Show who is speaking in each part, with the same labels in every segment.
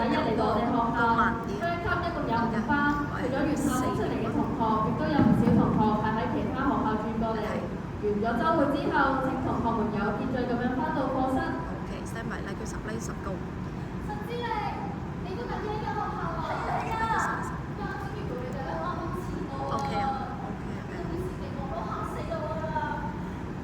Speaker 1: 一嚟到我哋學校 Junior Club 一共有5班，除咗原校出嚟嘅同學，亦都有唔少同學係喺其他學校轉過嚟。完咗週會之後，請同學們有秩序咁樣翻到課室。
Speaker 2: OK， stand by 啦，叫10呢10高。
Speaker 1: 陳之力，你都近呢間學校啊？係啊。啱先見到你哋啱啱遲到啊。
Speaker 2: OK 啊。
Speaker 1: 呢件事情我都嚇死到啦。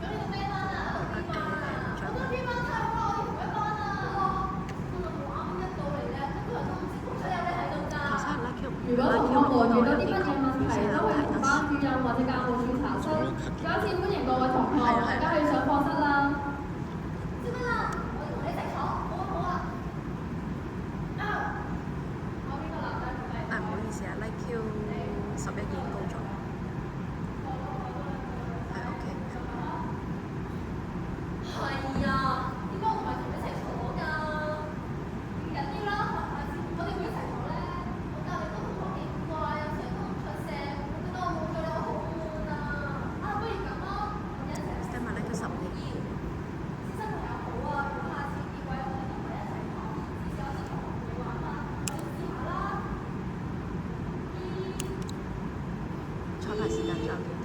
Speaker 1: 咁你讀咩班啊？邊班啊？我覺得邊班太好啦，我要同一班啊。我啱啱一到嚟咧，都係都唔知好彩有你喺度㗎。如果同學們遇到啲乜嘢問題，都係同班主任或者教務處查詢。再一次歡迎各位同學，大家去上課室啦。知乜啦？我哋同你一齊坐，好唔好啊？我邊個男仔同你？
Speaker 2: 唔好意思啊，like Q 11已經高咗。係 OK。
Speaker 1: 係啊，點解我唔係同你一齊坐㗎？唔緊要啦，我哋會一齊坐咧。我隔離個同學幾怪啊，成日都唔出聲，我覺得我冇咗你我好悶啊。不如咁咯，我哋一齊。
Speaker 2: stand by 啦，叫12。
Speaker 1: 師生朋友好啊，如果下次見鬼我哋都唔係一齊坐，至少有啲同學同你玩嘛，我哋試下啦。
Speaker 2: 彩排時間仲有幾多？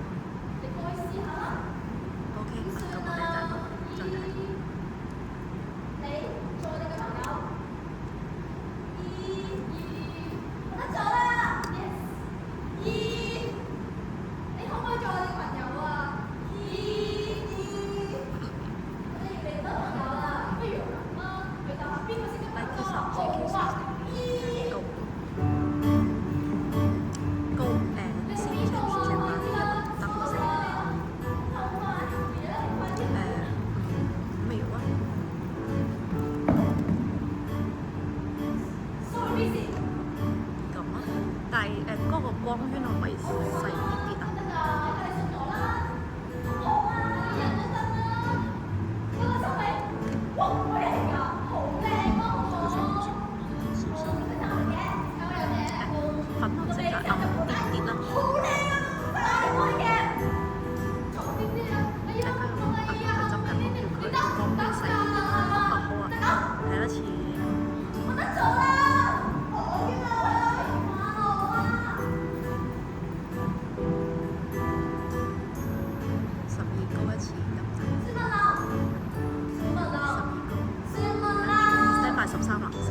Speaker 1: 你過去試下啦。
Speaker 2: OK， 咁我哋再睇。
Speaker 1: 你做我哋嘅朋友。我得咗啦 ！Yes。你可唔可以做我哋嘅朋友啊？我哋越嚟越多朋友啦，不如咁啦，去答下邊個識得朋友啊？好啊。
Speaker 2: 高先全班一個燈聲。沒有啊。咁啊，但係嗰個光圈可唔可以細啲啲啊？粉紅色嘅暗啲啲啦。睇多次。12高一次咁就。stand by 13啦，13。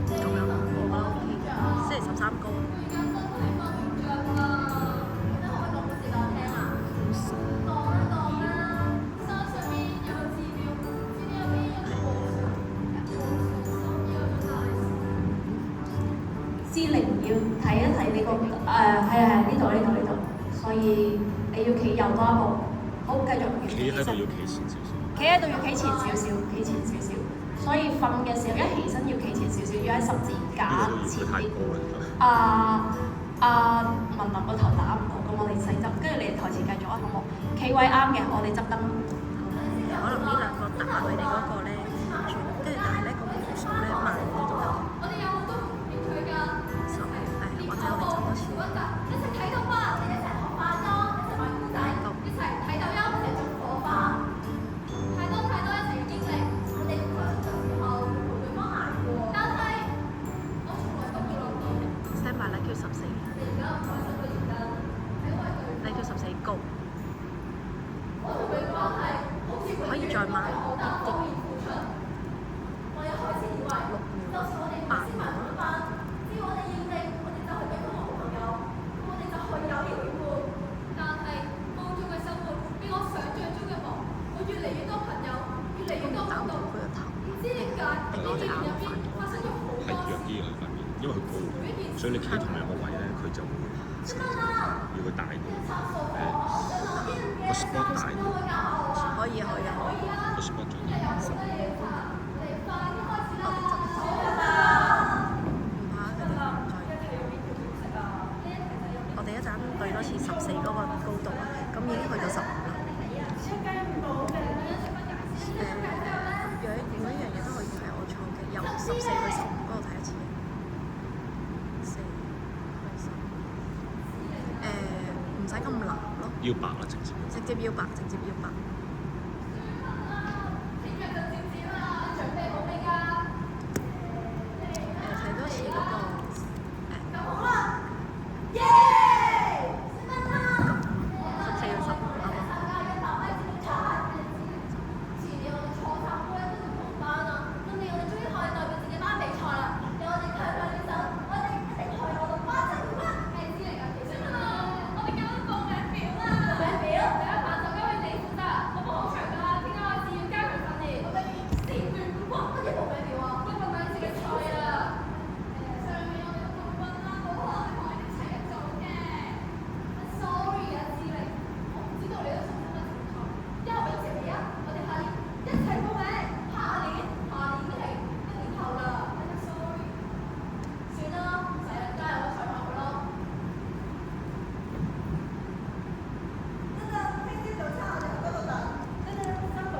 Speaker 2: 咁樣我覺得 OK， 即係13高。
Speaker 3: 知靈要睇一睇呢個係呢度，所以你要企右多一步。好，繼續。
Speaker 4: 企喺度要企前少少。
Speaker 3: 企喺度要企前少少，所以瞓嘅時候一起身要企前少少，要喺十字架前邊。文林個頭打唔到，咁我哋細執，跟住你台前繼續啊，好冇？企位啱嘅，我哋執燈。
Speaker 2: 可能呢兩個打佢哋嗰個咧，跟住但係咧個秒數咧慢啲都得。
Speaker 1: 我哋有好多唔見佢㗎。
Speaker 2: 或者我哋執多次。
Speaker 1: 一齊睇動畫，我哋一齊學化妝，一齊玩公仔，一齊睇抖音，一齊做火花。太多一齊嘅經歷，我哋唔想嘅時候同對方行過。但係我從來都冇諗過。
Speaker 2: stand by 啦，叫14。
Speaker 1: 你而家唔開心嘅原因係因為佢。
Speaker 2: 你叫14高。
Speaker 1: 我同佢關係好似
Speaker 2: 可以再慢啲。
Speaker 1: 我一開始以為就算我哋唔識埋同一班，只要我哋認定，我哋就係彼此好朋友，我哋就可以有條伴。但係高中嘅生活比我想象中嘅忙，我越嚟越多朋友，越嚟越多活動，唔知點解呢幾年入邊發生咗好多事。
Speaker 4: 係弱啲嘅佢塊面，因為佢高，所以你企同一個位咧，佢就會要佢大啲，個 spot 大啲。
Speaker 2: 可以啊。
Speaker 4: 個 spot 最大。
Speaker 2: 我哋一陣對多次14嗰個高度啊，咁已經去到15啦。每一樣嘢都可以係我錯嘅，由14去15嗰度睇一次。4去15。唔使咁難咯。
Speaker 4: 要白啦，直接
Speaker 2: 要白。
Speaker 1: 聽日就截止啦，準備好未㗎？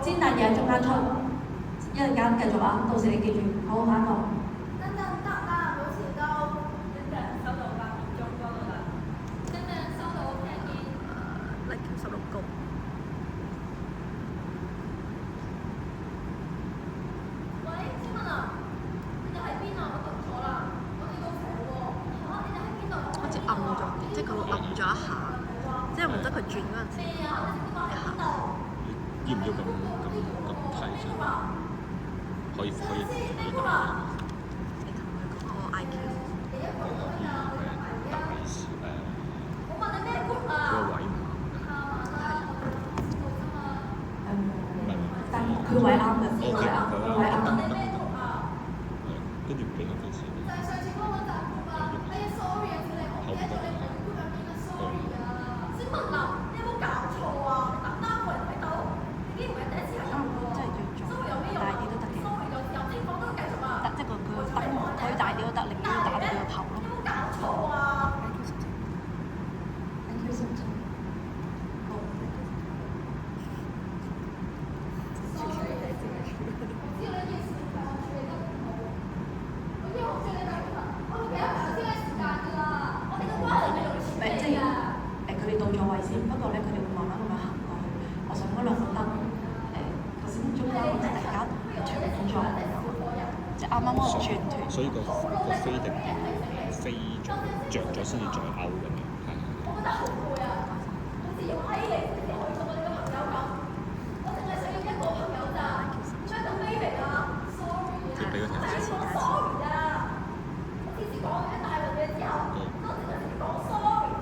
Speaker 3: 煎蛋嘢喺中間出，一陣間繼續啊！到時你記住，好下一個。
Speaker 1: 等等得啦，冇遲到。等等收到8點鐘嗰度啦。等等收到聽見。
Speaker 2: like 16個。
Speaker 1: 喂，請問啊，你哋喺邊啊？我讀錯啦，我哋到齊喎。嚇，你哋喺邊度？
Speaker 2: 好似暗咗，即係佢會暗咗一下，即係唔得佢轉嗰陣時
Speaker 1: 咩啊？我哋知道喺邊度？
Speaker 4: 要唔要咁睇先？可以睇到
Speaker 2: 你同佢講我 IQ
Speaker 4: 大市
Speaker 1: 我問你咩 group
Speaker 4: 嗰個
Speaker 1: 啊？
Speaker 4: 位唔
Speaker 3: 但佢位啱嘅，佢位啱，佢位啱。
Speaker 1: 問你咩 group 啊？
Speaker 4: 跟住俾個 face
Speaker 1: 就係上次嗰個揾集 group 啊！哎呀，sorry 啊，小麗，我唔記得咗你同 group 入邊嘅 sorry 啊！先問啊，你有冇搞錯啊？你等單個人喺度，你竟然唔係第一次喺度喎！
Speaker 2: 真係要做
Speaker 1: sorry 有咩用啊？
Speaker 2: 大啲都得嘅。
Speaker 1: sorry 有情況都繼續啊！
Speaker 2: 得即係佢燈可以大啲都得，你唔要打到佢個頭咯。
Speaker 1: 有冇搞錯啊？
Speaker 3: Thank you so much。好。
Speaker 1: 知道呢件事係我處理得唔好，我已經好處理得㗎，我會俾一頭先嘅時間㗎啦，我哋嘅關係係用嚟處理㗎。
Speaker 3: 佢哋到咗位先，不過咧佢哋會慢慢咁樣行過去。我想嗰兩個燈，頭先中間好似突然間斷咗，
Speaker 2: 即係啱啱嗰個轉斷。
Speaker 4: 所以個飛定要飛咗着咗先至再勾咁樣，係。
Speaker 1: 我覺得好攰啊，好似要閪你先至可以做到你個朋友咁，我淨係想要一個朋友咋，點解咁卑微啊 ？sorry 啊，
Speaker 4: 俾佢睇下先。
Speaker 1: sorry 啊，我之前講咗一大輪嘢之後，我淨係講 sorry，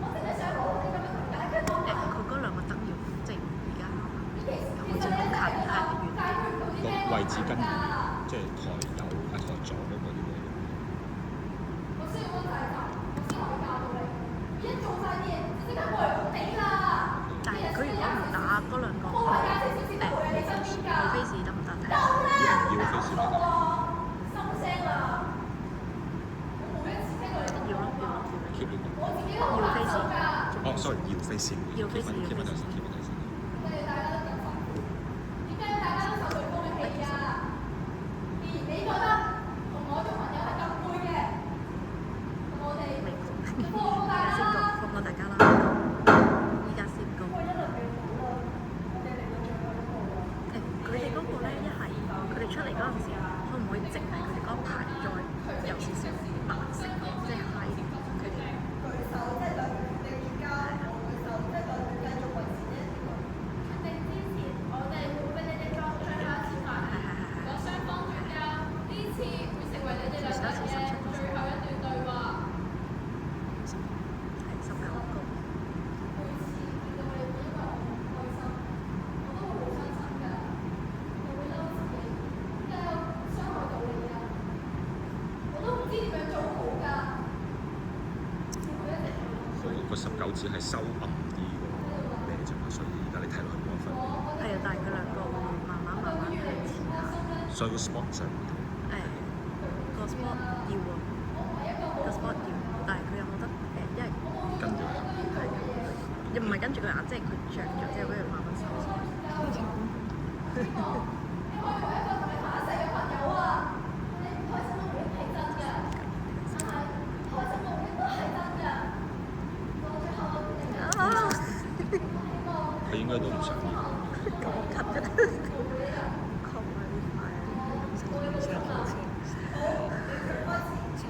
Speaker 1: 我淨係想好好地咁樣同解決問題。
Speaker 2: 佢嗰兩個燈要即係而家
Speaker 1: 其實
Speaker 2: 好似好近，係遠啲。
Speaker 4: 個位置跟住即係台右台左嗰個啲位。
Speaker 1: 我需要問題就，我先可以教到你。你一做晒啲嘢，就即刻過嚟同你啦。
Speaker 2: 但係佢如果唔打嗰兩個
Speaker 1: 我係家姐先至會喺你身邊㗎。
Speaker 2: 要 face 得唔得睇下？
Speaker 4: 要 face 俾佢。
Speaker 1: 收聲啦！我每一次聽到你
Speaker 2: 要咯要咯
Speaker 4: keep 呢個。
Speaker 1: 我自己都好難受㗎。
Speaker 4: 哦，sorry，要 face 先。
Speaker 2: 要 face，
Speaker 4: keep 翻頭先 keep 翻頭先。
Speaker 1: 我哋大家都咁辛苦，點解大家都受對方嘅氣啊？既然你覺得同我做朋友係咁攰嘅，咁我哋就放過大家啦。
Speaker 2: 放過大家啦。依家先講。
Speaker 1: 我一輪未好啦，我哋嚟到最後一個啦。
Speaker 2: 佢哋嗰個咧，一係佢哋出嚟嗰陣時，可唔可以淨係佢哋嗰排再有少少白色嘅，即係 high 啲佢哋。
Speaker 1: 舉手即係代表決定而家，我舉手即係代表繼續維持呢一個決定之前，我哋會俾你哋作最後一次發言。如果雙方絕交，呢次會成為你哋兩人嘅最後一段對話。
Speaker 2: 係19個。
Speaker 1: 每次見到你會因為我唔開心，我都會好傷心㗎，又會嬲自己，點解有傷害到你啊？我都唔知點樣做好㗎。我一直
Speaker 4: 個19字係收暗啲個咩啫嘛，所以而家你睇落去冇乜分別。
Speaker 2: 係啊，但係佢兩個會慢慢向前行。
Speaker 4: 所以個 spot 上唔同。
Speaker 2: 個 spot 要喎，個 spot 要，但係佢有冇得因為
Speaker 4: 跟住佢。
Speaker 2: 係又唔係跟住佢眼，即係佢着咗之後，跟住慢慢收縮。
Speaker 1: 你可以同一個同你下一世嘅朋友啊！你唔開心都唔係真㗎，但係開心都亦都係真㗎。到最後我決定咗，希望
Speaker 4: 佢應該都唔想要。
Speaker 2: 咁咳嘅，抗埋啲快啊！
Speaker 1: 我會做啦。好，開始。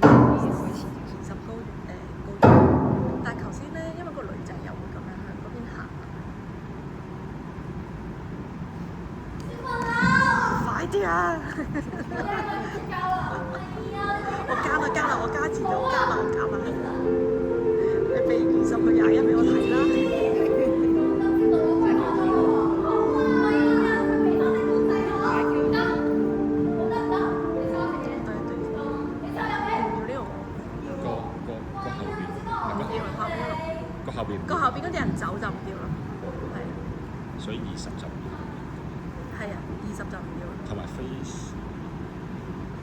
Speaker 2: 20高高，但係頭先咧，因為個女仔又會咁樣向嗰邊行，快啲啊！我加啦，我加錢咗，我加啦。你俾20個21俾我睇啦。個後邊嗰啲人走就唔要啦，係啊，
Speaker 4: 所以20就唔要。
Speaker 2: 係啊，20就唔要啦。
Speaker 4: 同埋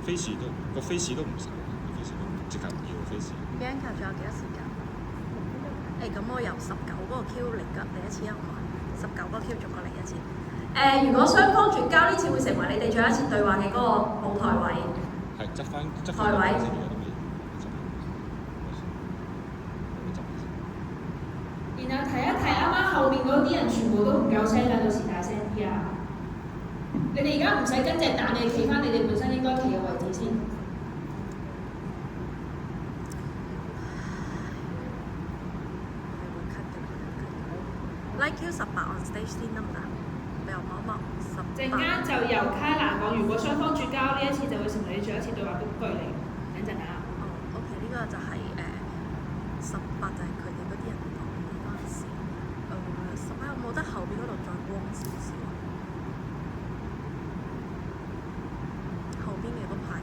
Speaker 4: face 都個 face 都唔使，個 face 都直頭唔要 face。Bianca
Speaker 2: 仲有幾多時間？咁我由19嗰個 Q 嚟一次啊，好嘛？19個 Q 逐個嚟一次。
Speaker 3: 如果雙方絕交呢次會成為你哋最後一次對話嘅嗰個舞台位。
Speaker 4: 係執翻
Speaker 3: 台位
Speaker 4: 先，而家都未執翻。
Speaker 5: 然後提一提啱啱後面嗰啲人全部都唔夠聲㗎，到時大聲啲啊！你哋而家唔使跟隻蛋，你企翻你哋本身應該企嘅位置先。
Speaker 2: Like Q18 on stage 先得唔得？俾我望一望18。
Speaker 5: 陣間就由卡娜講，如果雙方絕交呢一次就會成為你最後一次對話嘅句嚟。等陣啊。
Speaker 2: 哦，OK，呢個就係18就係佢哋嗰啲人講嘅嗰陣時。18有冇得後邊嗰度再光少少？後邊嘅嗰排，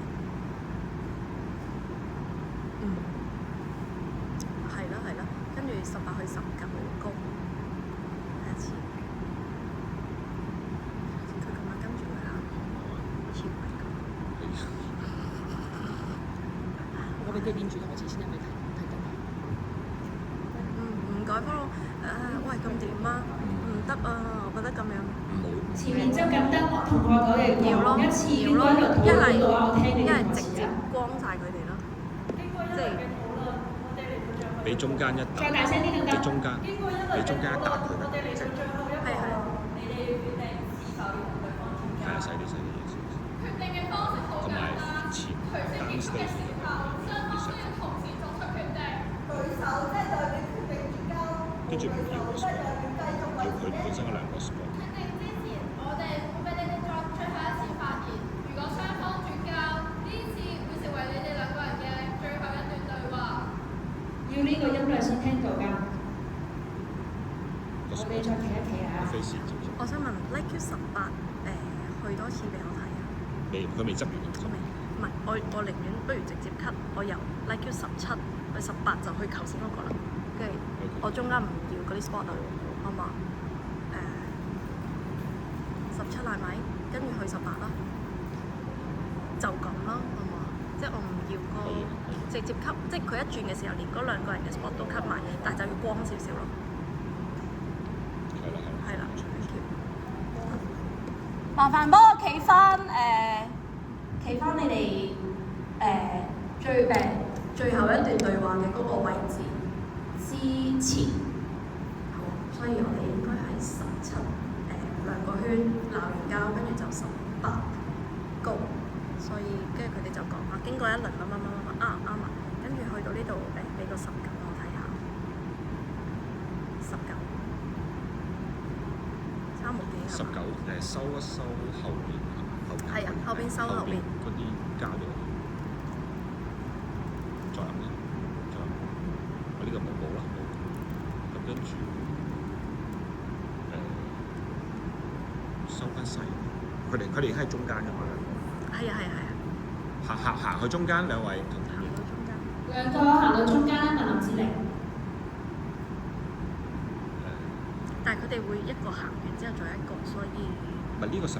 Speaker 2: 係啦，跟住18去19好高。第一次，佢咁樣跟住佢行，前位咁。
Speaker 6: 我俾佢黏住台詞先，有冇睇得？
Speaker 2: 唔改翻咯。喂，咁點啊？唔得啊！我覺得咁樣。
Speaker 4: 冇。
Speaker 5: 前面執緊燈，同我講嘢
Speaker 2: 要咯，
Speaker 5: 講一次，
Speaker 2: 要咯，
Speaker 5: 邊個喺度討論到啊？我聽你
Speaker 2: 一係
Speaker 5: 嘅
Speaker 2: 直接光晒佢哋咯，即係
Speaker 4: 俾中間一
Speaker 5: 再大聲啲得唔得？
Speaker 4: 俾中間一打佢嘅，即係
Speaker 2: 係
Speaker 4: 係啊，細啲嘢先。
Speaker 1: 決定嘅方式好
Speaker 4: 同埋
Speaker 1: 簡單，
Speaker 4: 前
Speaker 1: 隨
Speaker 4: 等
Speaker 1: 即決
Speaker 4: stage
Speaker 1: 嘅時候，雙方都要同時作出決定。舉手即係代表決定絕交，
Speaker 4: 跟住唔要個 spot，要佢本身嗰兩個 spot。
Speaker 1: 決定之前，我哋會俾你哋作最後一次發言。如果雙方絕交，呢次會成為你哋兩個人嘅最後一段對話。
Speaker 5: 要呢個音量先聽到㗎。
Speaker 4: 個
Speaker 5: 我哋再企一企啊！
Speaker 4: 飛線知唔知？
Speaker 2: 我想問 Like Q18去多次俾我睇啊！
Speaker 4: 佢未執完。
Speaker 2: 我未，唔係我寧願不如直接 cut，我由 Like Q17去18就去頭先嗰個啦，跟住我中間唔要嗰啲 spot 啊，好嘛？17係咪？跟住去18啦，就咁啦，好嘛？即係我唔要個直接 cut，即係佢一轉嘅時候，連嗰兩個人嘅 spot 都 cut 埋，但係就要光少少咯。係啦，
Speaker 3: 麻煩幫我企翻你哋最後一段對話嘅嗰個位置之前。好，所以我哋應該係17兩個圈鬧完交，跟住就18高，所以跟住佢哋就講話經過一輪乜啱啊，跟住去到呢度俾個19我睇下，19。差冇幾
Speaker 4: 19收一收後邊，
Speaker 2: 係啊，後邊收後邊
Speaker 4: 嗰啲加咗，再諗咧，我呢個冇啦，冇。咁跟住收翻細，佢哋而家喺中間㗎嘛。
Speaker 2: 係啊，
Speaker 4: 行去中間，兩位同
Speaker 2: 行到中間。
Speaker 5: 兩個行到中間咧，問林志玲。
Speaker 2: 但係佢哋會一個行完之後再一個，所以
Speaker 4: 唔係呢個19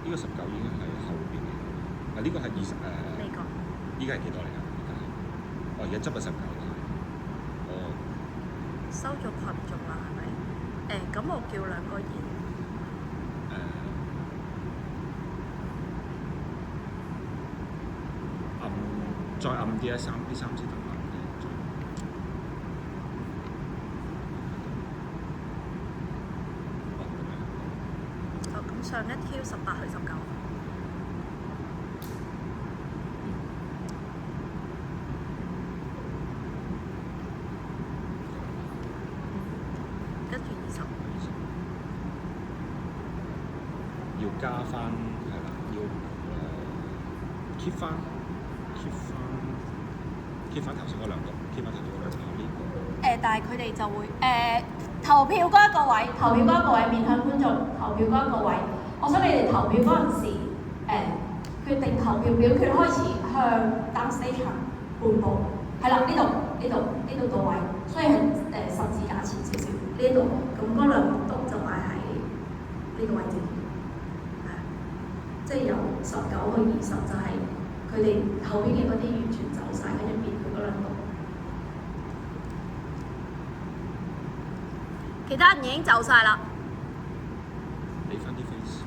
Speaker 4: 已經係後邊嘅，呢個係20
Speaker 2: 呢個
Speaker 4: 依家係幾多嚟㗎？而家執咗19啦。哦。
Speaker 2: 收咗群眾啦，係咪？咁我叫兩個演。
Speaker 4: 再暗啲啊！啲三先得暗啲。
Speaker 2: 哦，咁上一 Q 18去19。跟住20。
Speaker 4: 要加翻係啦，要keep 翻頭先嗰兩個，keep 翻頭先嗰兩個呢個。
Speaker 3: 但係佢哋就會投票嗰一個位，面向觀眾投票嗰一個位。我想你哋投票嗰陣時，決定投票表決開始向 down stage 半步。係啦，呢度個位，所以係十字架前少少呢度。咁嗰兩個篤就擺喺呢個位置。即係由19去20，就係佢哋後邊嘅嗰啲完全走晒，跟住變佢嗰兩個。
Speaker 2: 其他人已經走晒啦。
Speaker 4: 俾翻啲 face。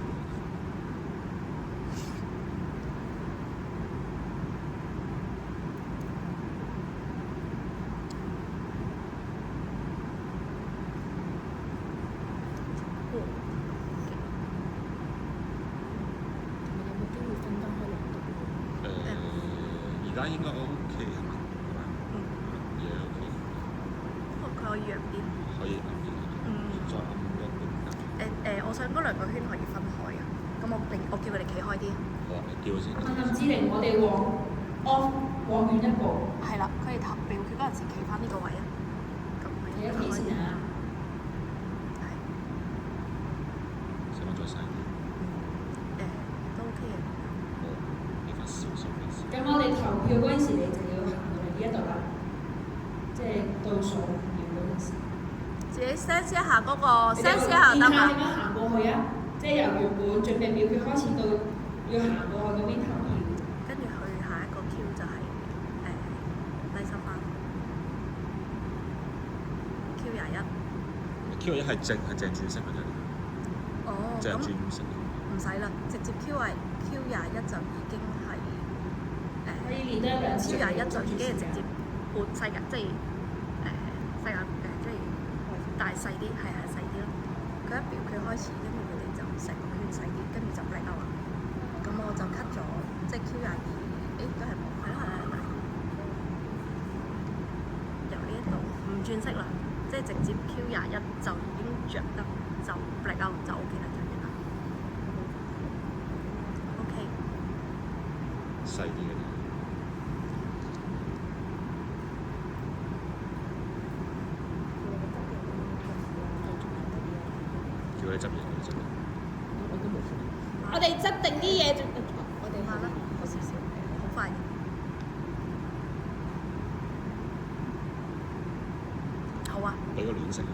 Speaker 6: 有冇機會分開兩度？
Speaker 4: 而家應該 OK 係嘛？嘢 OK，
Speaker 2: 佢可以弱啲。
Speaker 4: 可以暗啲，再暗一點。
Speaker 2: 我想嗰兩個圈可以分開啊。咁我叫佢哋企開啲。
Speaker 4: 好啊，你叫佢先。
Speaker 5: 暗暗之靈，我哋往遠一步，
Speaker 2: 係啦，佢哋投票決嗰陣時企翻呢個位啊。咁
Speaker 5: 企一企先啊！
Speaker 2: 係
Speaker 4: 使我再細啲？
Speaker 2: 都 OK 嘅。
Speaker 4: 好，俾翻少少 face。
Speaker 5: 咁我哋投票嗰陣時，你就要行到嚟呢一度啦，即係倒數秒嗰陣時。
Speaker 2: 自己 sense 一下嗰個 sense 一下得嘛？
Speaker 5: 見下點樣行過去啊？即係由原本準備表決開始到要行過去嗰邊投票。
Speaker 2: 跟住去下一個 Q 就係第十班 Q21。
Speaker 4: Q21係正轉色嘅啫，
Speaker 2: 哦，咁
Speaker 4: 即係轉色。
Speaker 2: 唔使啦，直接 Q21就已經係
Speaker 5: 可以練多一兩次。
Speaker 2: Q21就已經係直接半世界，即係世界即係大細啲，係細啲咯。佢一表決開始，跟住佢哋就成個圈細啲，跟住就 black out 啦。咁我就 cut 咗，即係 Q22，都係冇，係啦。由呢一度唔轉色啦，即係直接 Q21就已經着得就 black out 就 OK 啦，就完啦。OK。
Speaker 4: 細啲嘅啫。叫佢執嘢，佢執嘢。
Speaker 6: 我都冇分。
Speaker 5: 我哋執定啲嘢，
Speaker 2: 我哋慢啦，好少少，好快。好啊。
Speaker 4: 俾個暖色啊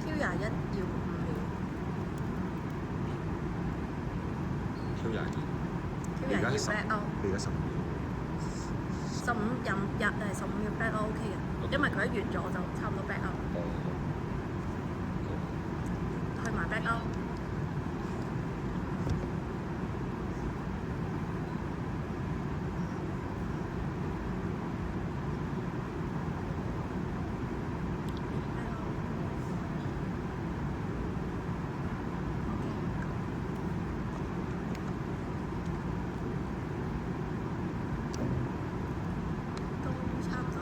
Speaker 4: ！Q21
Speaker 2: 要5秒。
Speaker 4: Q22。
Speaker 2: Q22要 black out。
Speaker 4: 你而家10秒。
Speaker 2: 15秒 black out OK 嘅，因為佢一完咗我就差唔多 black out，去埋 black out。都差唔多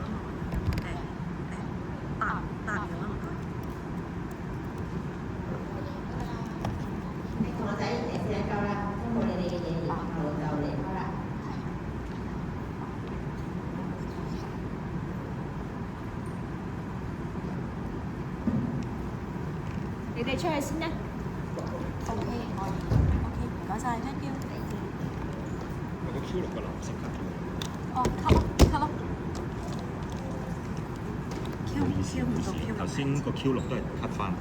Speaker 2: 8秒啦，唔該。
Speaker 7: 你同我仔嚟試下夠啦，都冇你哋嘅嘢，然後就離開啦。
Speaker 5: 你哋出去先啦。
Speaker 2: OK，唔該晒 ，thank you。
Speaker 4: 有個 Q6個藍色卡住。
Speaker 2: 哦，cut 咯。Q 唔到 Q
Speaker 4: 頭先個 Q6都係 cut 翻。